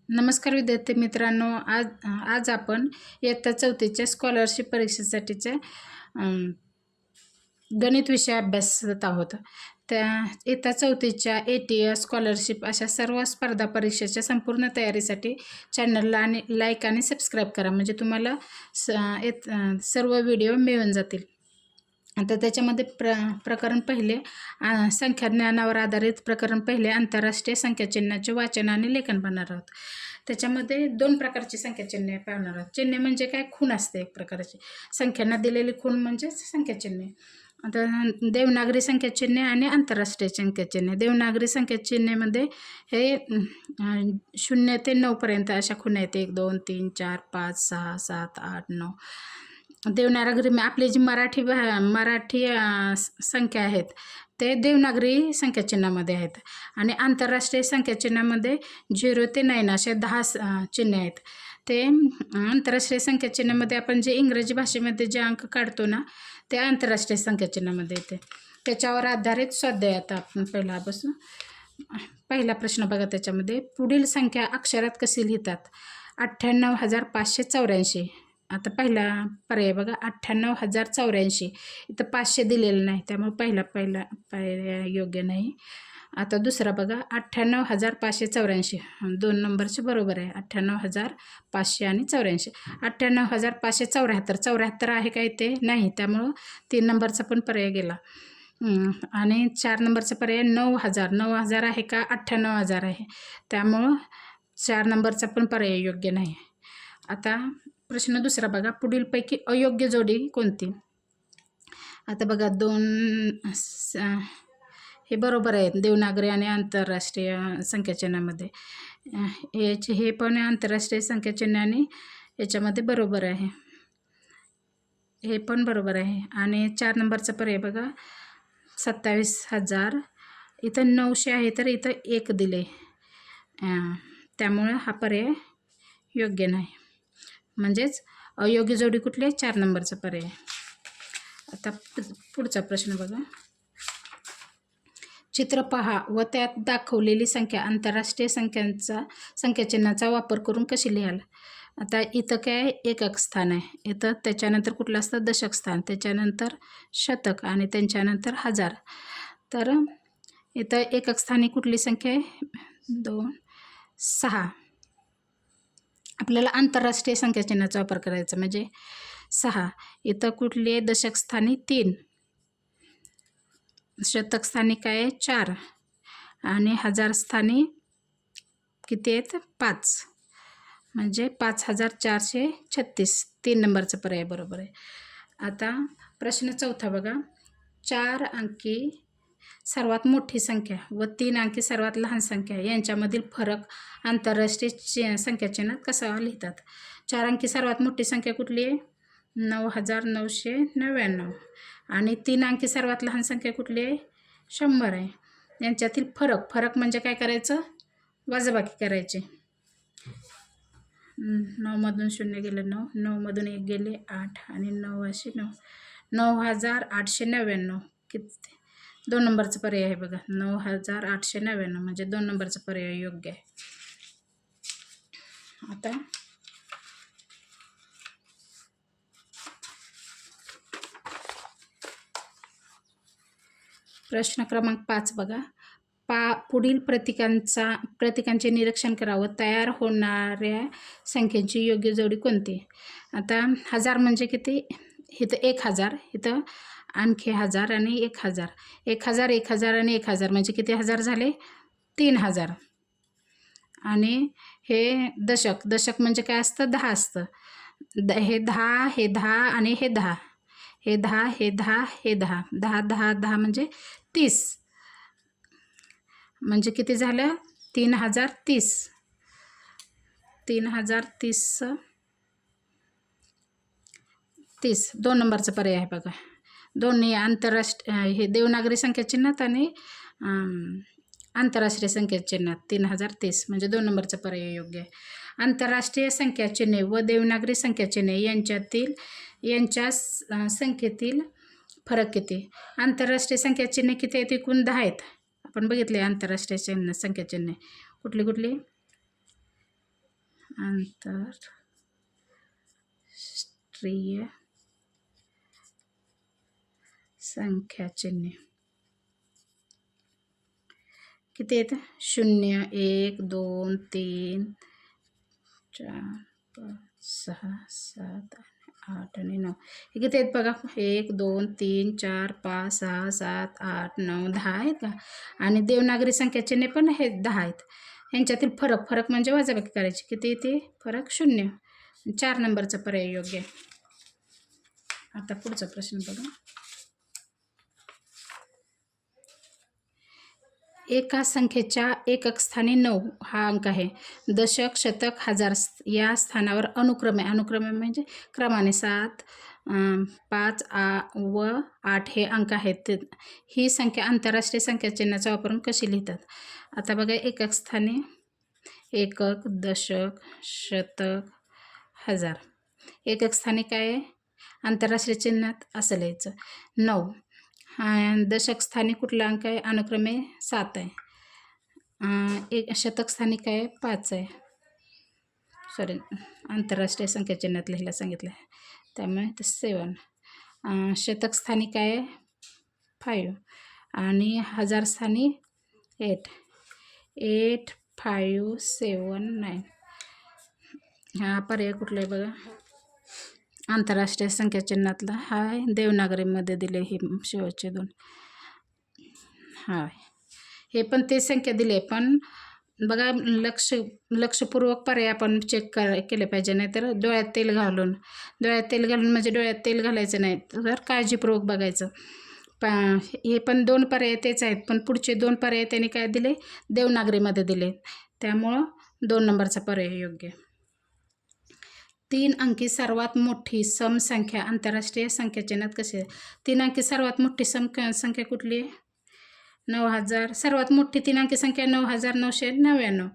नमस्कार विद्यार्थी मित्रांनो, आज आपण इयत्ता 4थीच्या स्कॉलरशिप परीक्षेसाठीचे गणित विषय अभ्यासत आहोत. त्या इयत्ता 4थीच्या ATS स्कॉलरशिप अशा सर्व स्पर्धा परीक्षेच्या संपूर्ण तयारीसाठी चॅनलला आणि लाईक आणि सबस्क्राईब करा, म्हणजे तुम्हाला सर्व व्हिडिओ मिळून जातील. आता त्याच्यामध्ये प्रकरण पहिले संख्याज्ञानावर आधारित प्रकरण पहिले आंतरराष्ट्रीय संख्याचिन्हाचे वाचन आणि लेखन पाहणार आहोत. त्याच्यामध्ये 2 प्रकारची संख्याचिन्हे पाहणार आहोत. चिन्हे म्हणजे काय? खूण असते एक प्रकारची. संख्यांना दिलेली खूण म्हणजे संख्याचिन्हे. आता देवनागरी संख्याचिन्हे आणि आंतरराष्ट्रीय संख्याचिन्हे. देवनागरी संख्याचिन्हेमध्ये हे 0 ते 9 पर्यंत अशा खुणा आहेत. 1 2 3 4 5 6 7 8 9. देवनागरी आपली जी मराठी संख्या आहेत ते देवनागरी संख्याचिन्हामध्ये आहेत. आणि आंतरराष्ट्रीय संख्याचिन्हामध्ये 0 ते 9 असे 10 चिन्हे आहेत. ते आंतरराष्ट्रीय संख्याचिन्हामध्ये आपण जे इंग्रजी भाषेमध्ये जे अंक काढतो ना, ते आंतरराष्ट्रीय संख्याचिन्हामध्ये येते. त्याच्यावर आधारित स्वाध्याय आता आपण पहिला प्रश्न बघा. त्याच्यामध्ये पुढील संख्या अक्षरात कशी लिहितात? 98,584. आता पहिला पर्याय बघा, 98,084. इथं 500 दिलेलं नाही, त्यामुळे पहिला पर्याय योग्य नाही. आता दुसरा बघा, 98,584. 2 नंबरचे बरोबर आहे. 98,500 आणि 84. 98,574. 74 आहे काय? ते नाही, त्यामुळं 3 नंबरचा पण पर्याय गेला. आणि 4 नंबरचा पर्याय 9,000. 9,000 आहे का? 98,000 आहे, त्यामुळं 4 नंबरचा पण पर्याय योग्य नाही. आता प्रश्न दुसरा बघा, पुढीलपैकी अयोग्य जोडी कोणती? आता बघा, 2 हे बरोबर आहेत देवनागरी आणि आंतरराष्ट्रीय संख्याचिन्हामध्ये. हे पण आंतरराष्ट्रीय संख्याचिन्ह आणि याच्यामध्ये बरोबर आहे, हे पण बरोबर आहे. आणि 4 नंबरचा पर्याय बघा, 27,000. इथं 900 आहे तर इथं 1 दिले, त्यामुळं हा पर्याय योग्य नाही. म्हणजेच अयोग्य जोडी कुठली? 4 नंबरचा पर्याय. आता पुढचा प्रश्न बघा. चित्र पहा व त्यात दाखवलेली संख्या आंतरराष्ट्रीय संख्याचिन्हाचा वापर करून कशी लिहाल? आता इथं काय? एकक स्थान आहे. इथं त्याच्यानंतर कुठलं असतं? दशक स्थान, त्याच्यानंतर शतक आणि त्यांच्यानंतर हजार. तर इथं एकक स्थानी कुठली संख्या आहे? 2 6. आपल्याला आंतरराष्ट्रीय संख्याचिन्हाचा वापर करायचा म्हणजे 6. इथं कुठली आहे? दशक स्थानी 3, शतक स्थानी काय आहे? 4 आणि हजार स्थानी किती आहेत? 5, म्हणजे 5,436. 3 नंबरचा पर्याय बरोबर आहे. आता प्रश्न चौथा बघा. 4 अंकी सर्वात मोठी संख्या व 3 अंकी सर्वात लहान संख्या यांच्यामधील फरक आंतरराष्ट्रीय संख्याचिन्हात कसा लिहितात? 4 अंकी सर्वात मोठी संख्या कुठली आहे? 9,999. आणि 3 अंकी सर्वात लहान संख्या कुठली आहे? 100 आहे. यांच्यातील फरक म्हणजे काय करायचं? वजाबाकी करायची. 9 मधून 0 गेलं 9, 9 मधून 1 गेले 8 आणि 9 असे 9. 9,899 किती? 2 नंबरचा पर्याय आहे बघा, 9,899 म्हणजे 2 नंबरचा पर्याय योग्य आहे. आता प्रश्न क्रमांक 5 बघा. पुढील प्रतीकांचे निरीक्षण करावं. तयार होणाऱ्या संख्येची योग्य जोडी कोणती? आता 1000 म्हणजे किती? इथं 1000, इथं आणखी 1000 आणि 1000. 1000, 1000 आणि 1000 म्हणजे किती हजार झाले? 3000. आणि हे दशक म्हणजे काय असतं? 10 असतं. हे 10, हे 10 आणि हे 10. हे 10, हे 10, हे 10. 10 10 10 म्हणजे 30. म्हणजे किती झालं? 3030. 3030. 30. 2 नंबरचा पर्याय आहे बघा. दोन्ही हे देवनागरी संख्याचिन्हात आणि आंतरराष्ट्रीय संख्याचिन्हात 3030 म्हणजे 2 नंबरचा पर्याय योग्य आहे. आंतरराष्ट्रीय संख्याचिन्हे व देवनागरी संख्याचिन्हे यांच्या संख्येतील फरक किती? आंतरराष्ट्रीय संख्याचिन्हे किती आहेत? एकूण 10 आहेत. आपण बघितले आंतरराष्ट्रीय संख्याचिन्हे कुठली? आंतरराष्ट्रीय संख्या चिन्हे किती आहेत? 0 1 2 3 4 5 6 7 8 आणि 9 हे किती आहेत बघा? 1 2 3 4 5 6 7 8 9 10 आहेत का? आणि देवनागरी संख्या चिन्हे पण हे 10 आहेत. यांच्यातील फरक म्हणजे वजाबाकी करायची. किती ते फरक? 0. 4 नंबरचा पर्याय योग्य आहे. आता पुढचा प्रश्न बघा. एका संख्येच्या एकक स्थानी 9 हा अंक आहे. दशक, शतक, हजार या स्थानावर अनुक्रमे म्हणजे क्रमाने 7, 5 व 8 हे अंक आहेत. ही संख्या आंतरराष्ट्रीय संख्या चिन्हाचा वापरून कशी लिहितात? आता बघा, एकक स्थानी एकक, दशक, शतक, हजार. एकक स्थानी काय आहे? आंतरराष्ट्रीय चिन्हात असं लिहायचं 9. दशक स्थानी कुठला अंक आहे? अनुक्रमे 7 आहे. एक शतक स्थानी काय आहे? 5 आहे. सॉरी, आंतरराष्ट्रीय संख्या चिन्हात लिहायला सांगितलं आहे, त्यामुळे ते 7. शतक स्थानी काय आहे? 5. आणि हजार स्थानी 8. 8 5 7 9. हा पर्याय कुठला आहे बघा? आंतरराष्ट्रीय संख्या चिन्हातला हा आहे. देवनागरीमध्ये दिले हे शेवटचे 2. हा, हे पण ते संख्या दिले, पण बघा लक्षपूर्वक पर्याय आपण चेक केले पाहिजे. नाही तर डोळ्यात तेल घालून म्हणजे डोळ्यात तेल घालायचं नाही, तर काळजीपूर्वक बघायचं. हे पण 2 पर्याय तेच आहेत, पण पुढचे 2 पर्याय त्यांनी काय दिले? देवनागरीमध्ये दिले, त्यामुळं 2 नंबरचा पर्याय योग्य. 3 अंकी सर्वात मोठी सम संख्या आंतरराष्ट्रीय संख्या चिन्हात कशी आहे? 3 अंकी सर्वात मोठी संख्या कुठली आहे? 9000. सर्वात मोठी 3 अंकी संख्या 9999.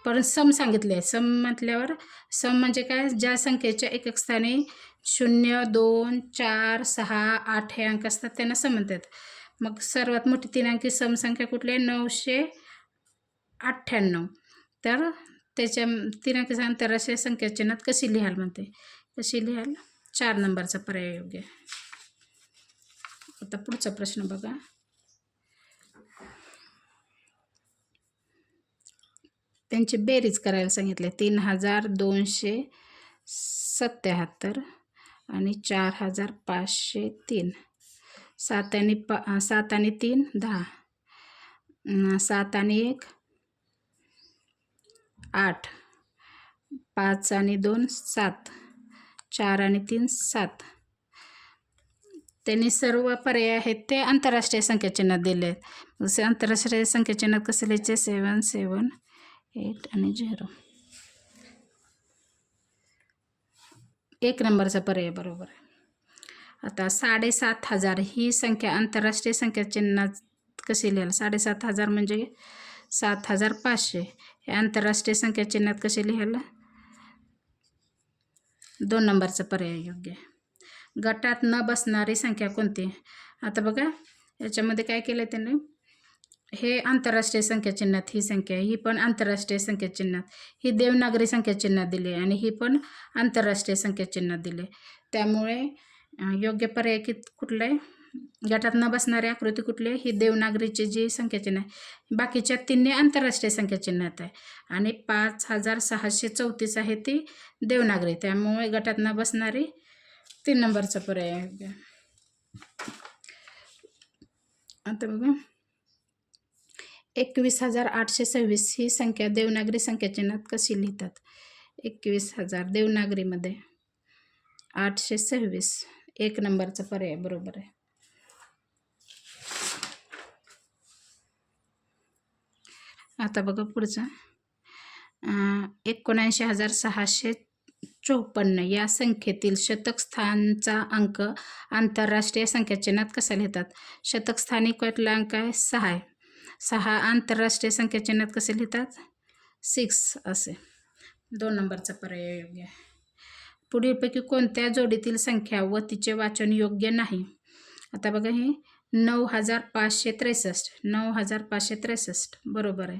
पण सम सांगितले. सम म्हटल्यावर सम म्हणजे काय? ज्या संख्येच्या एकक स्थानी 0 2 4 6 8 हे अंक असतात त्यांना सम म्हणतात. मग सर्वात मोठी 3 अंकी सम संख्या कुठली आहे? 998. तर त्याच्या 3 अंकी आंतरराष्ट्रीय संख्या चिन्हात कशी लिहाल म्हणते? कशी लिहाल? 4 नंबरचा पर्याय योग्य. आता पुढचा प्रश्न बघा. त्यांची बेरीज करायला सांगितले. 3277 आणि 4503. 7 आणि 3 10. 7 आणि 1 8. 5 आणि 2 7. 4 आणि 3 7. त्यांनी सर्व पर्याय आहेत ते आंतरराष्ट्रीय संख्या चिन्हात दिले आहेत. आंतरराष्ट्रीय संख्या चिन्हात कसं लिहायचे? 7 7 8 आणि 0. 1 नंबरचा पर्याय बरोबर आहे. आता 7500 ही संख्या आंतरराष्ट्रीय संख्या चिन्हात कशी लिहाल? 7500 म्हणजे 7500 हे आंतरराष्ट्रीय संख्या चिन्हात कसे लिहायला? 2 नंबरचा पर्याय योग्य. गटात न बसणारी संख्या कोणती? आता बघा, याच्यामध्ये काय केलं त्यांनी? हे आंतरराष्ट्रीय संख्या चिन्हात ही संख्या, ही पण आंतरराष्ट्रीय संख्या चिन्हात, ही देवनागरी संख्या चिन्हात दिली आणि ही पण आंतरराष्ट्रीय संख्या चिन्हात दिले. त्यामुळे योग्य पर्याय कुठला आहे? गटात न बसणारी आकृती कुठली आहे? ही देवनागरीची जी संख्या चिन्ह आहे. बाकीच्या 3 आंतरराष्ट्रीय संख्या चिन्हात आहे आणि 5634 आहे ती देवनागरी. त्यामुळे गटात न बसणारी 3 नंबरचा पर्याय आहे. आता बघा, 21826 ही संख्या देवनागरी संख्या चिन्हात कशी लिहितात? 21000 देवनागरीमध्ये 826. 1 नंबरचा पर्याय बरोबर आहे. आता बघा पुढचा. 79654 या संख्येतील शतक स्थानचा अंक आंतरराष्ट्रीय संख्या चिन्हात कसा लिहितात? शतक स्थानी कुठला अंक आहे? 6 आहे. 6 आंतरराष्ट्रीय संख्या चिन्हात कसे लिहितात? 6 असे. 2 नंबरचा पर्याय योग्य आहे. पुढीलपैकी कोणत्या जोडीतील संख्या व तिचे वाचन योग्य नाही? आता बघा, हे 9563. 9563 बरोबर आहे.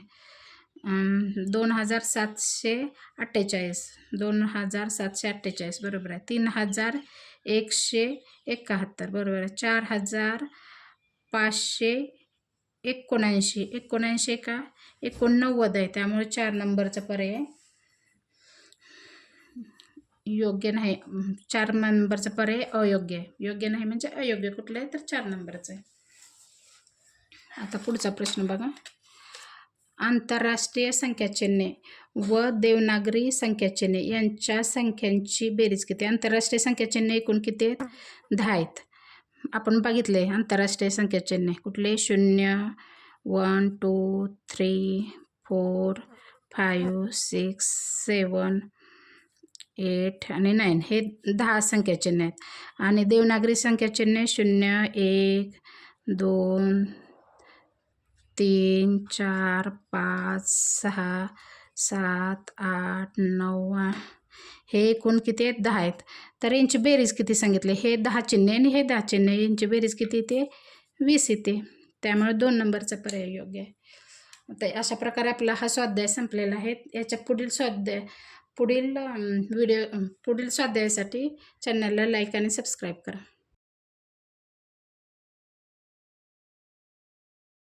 2748 2748 बरोबर आहे. 3171 बरोबर आहे. 4579 का 89 आहे, त्यामुळे 4 नंबरचा पर्याय योग्य नाही. 4 नंबरचा पर्याय अयोग्य आहे. योग्य नाही म्हणजे अयोग्य कुठलं आहे तर 4 नंबरचं आहे. आता पुढचा प्रश्न बघा. आंतरराष्ट्रीय संख्याचिन्हे व देवनागरी संख्याचिन्हे यांच्या संख्यांची बेरीज किती? आंतरराष्ट्रीय संख्याचिन्हे एकूण किती आहेत? 10 आहेत. आपण बघितले आंतरराष्ट्रीय संख्याचिन्हे कुठले? 0, 1, 2, 3, 4, 5, 6, 7, 8 आणि 9 हे 10 संख्याचिन्हे आहेत. आणि देवनागरी संख्याचिन्हे 0, 1, 2, 3, 4, 5, 6, 7, 8, 9 हे एकूण किती आहेत? 10 आहेत. तर यांची बेरीज किती सांगितले? हे 10 चिन्हे आणि हे 10 चिन्हे यांची बेरीज किती येते? 20 येते. त्यामुळे 2 नंबरचा पर्याय योग्य आहे. आता अशा प्रकारे आपला हा स्वाध्याय संपलेला आहे. याच्या पुढील स्वाध्यायासाठी चॅनलला लाईक आणि सबस्क्राईब करा.